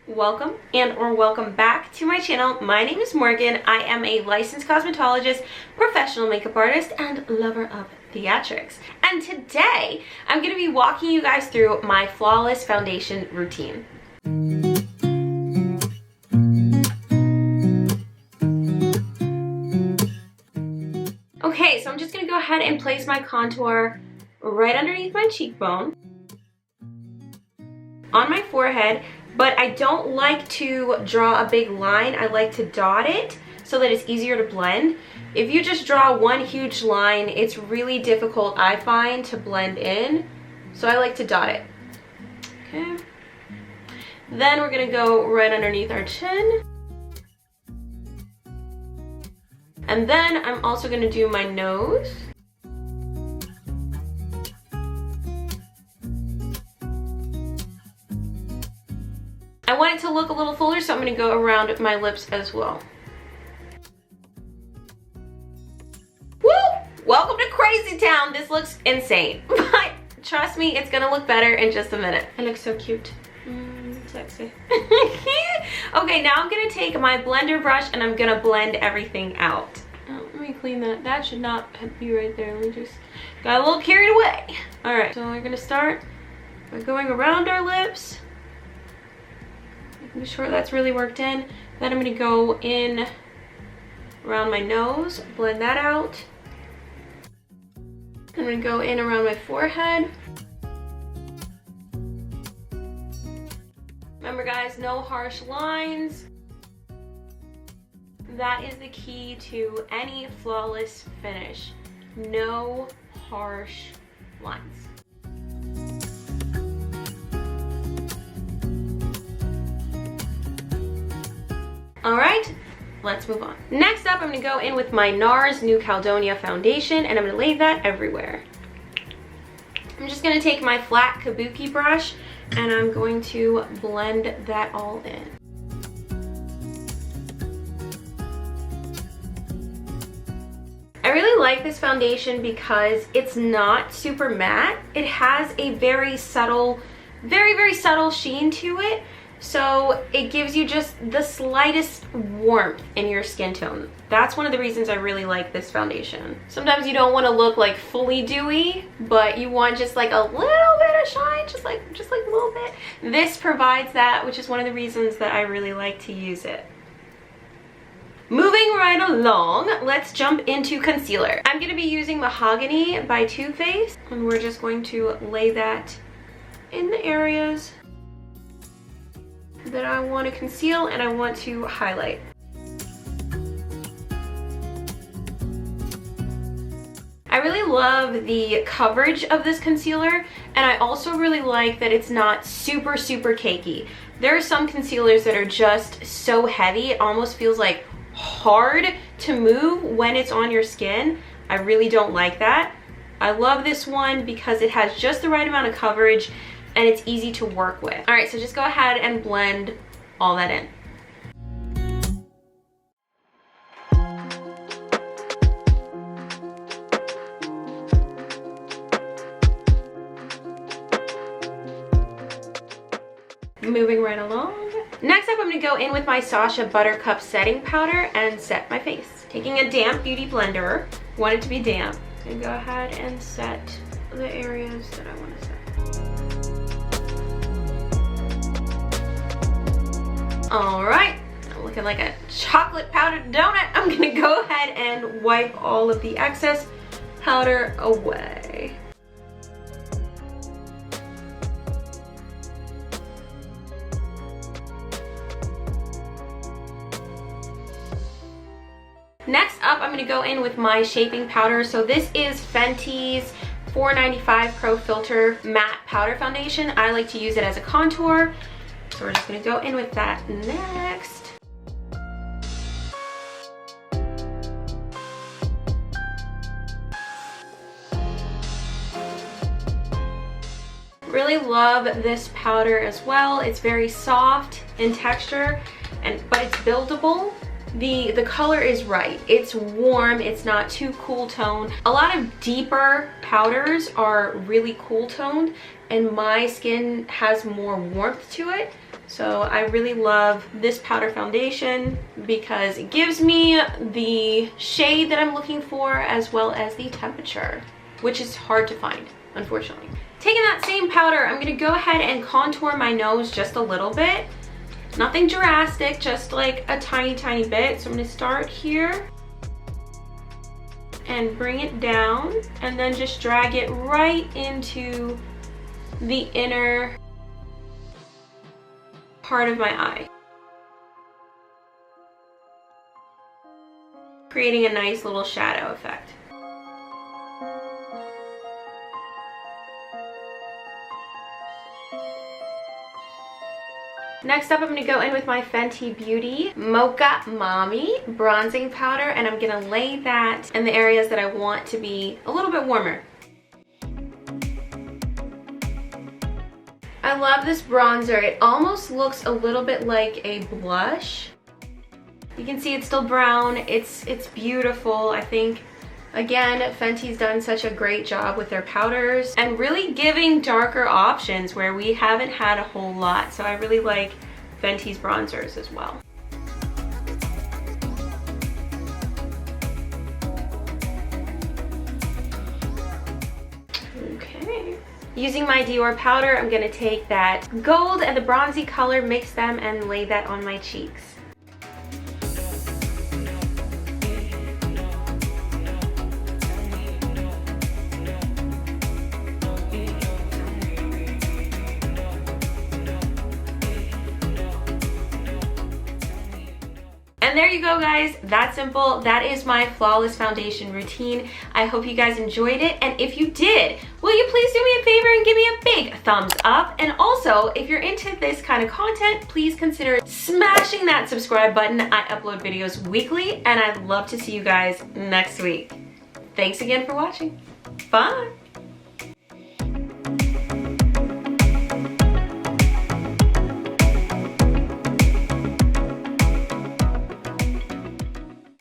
welcome and or welcome back to my channel. My name is Morgan. I am a licensed cosmetologist, professional makeup artist, and lover of theatrics. And today I'm going to be walking you guys through my flawless foundation routine. Okay, so I'm just going to go ahead and place my contour right underneath my cheekbone, on my forehead, but I don't like to draw a big line. I like to dot it so that it's easier to blend. If you just draw one huge line, it's really difficult, I find, to blend in. So I like to dot it. Okay. Then we're gonna go right underneath our chin. And then I'm also gonna do my nose. I want it to look a little fuller, so I'm going to go around my lips as well. Woo! Welcome to Crazy Town. This looks insane, but trust me, it's going to look better in just a minute. I look so cute. Sexy. Okay, now I'm going to take my blender brush and I'm going to blend everything out. Oh, let me clean that. That should not be right there. Let me just... Got a little carried away. Alright, so we're going to start by going around our lips. Make sure that's really worked in. Then I'm going to go in around my nose, blend that out. I'm going to go in around my forehead. Remember guys, no harsh lines. That is the key to any flawless finish. No harsh lines. Alright, let's move on. Next up, I'm going to go in with my Nars New Caledonia foundation, and I'm going to lay that everywhere. I'm just going to take my flat kabuki brush, and I'm going to blend that all in. I really like this foundation because it's not super matte. It has a very subtle, very subtle sheen to it. So it gives you just the slightest warmth in your skin tone. That's one of the reasons I really like this foundation. Sometimes you don't want to look like fully dewy, but you want just like a little bit of shine, just like a little bit. This provides that, which is one of the reasons that I really like to use it. Moving right along, let's jump into concealer. I'm going to be using Mahogany by Too Faced, and we're just going to lay that in the areas that I want to conceal and I want to highlight. I really love the coverage of this concealer, and I also really like that it's not super cakey. There are some concealers that are just so heavy, it almost feels like hard to move when it's on your skin. I really don't like that. I love this one because it has just the right amount of coverage and it's easy to work with. All right, so just go ahead and blend all that in. Moving right along. Next up, I'm gonna go in with my Sasha Buttercup setting powder and set my face. Taking a damp beauty blender, want it to be damp. I'm gonna go ahead and set the areas that I want to set. Alright, looking like a chocolate powdered donut. I'm gonna go ahead and wipe all of the excess powder away. Next up, I'm gonna go in with my shaping powder. So this is Fenty's 495 Pro Filter Matte Powder Foundation. I like to use it as a contour. So we're just gonna go in with that next. Really love this powder as well. It's very soft in texture, but it's buildable. The color is right. It's warm, it's not too cool toned. A lot of deeper powders are really cool toned, and my skin has more warmth to it. So I really love this powder foundation because it gives me the shade that I'm looking for as well as the temperature, which is hard to find, unfortunately. Taking that same powder, I'm gonna go ahead and contour my nose just a little bit. Nothing drastic, just like a tiny bit. So I'm gonna start here and bring it down and then just drag it right into the inner part of my eye, creating a nice little shadow effect. Next up, I'm going to go in with my Fenty Beauty Mocha Mami bronzing powder, and I'm going to lay that in the areas that I want to be a little bit warmer. I love this bronzer. It almost looks a little bit like a blush. You can see it's still brown. It's beautiful. I think, again, Fenty's done such a great job with their powders and really giving darker options where we haven't had a whole lot. So I really like Fenty's bronzers as well. Okay. Using my Dior powder, I'm gonna take that gold and the bronzy color, mix them, and lay that on my cheeks. And there you go, guys. That simple. That is my flawless foundation routine. I hope you guys enjoyed it. And if you did, will you please do me a favor and give me a big thumbs up? And also, if you're into this kind of content, please consider smashing that subscribe button. I upload videos weekly, and I'd love to see you guys next week. Thanks again for watching. Bye.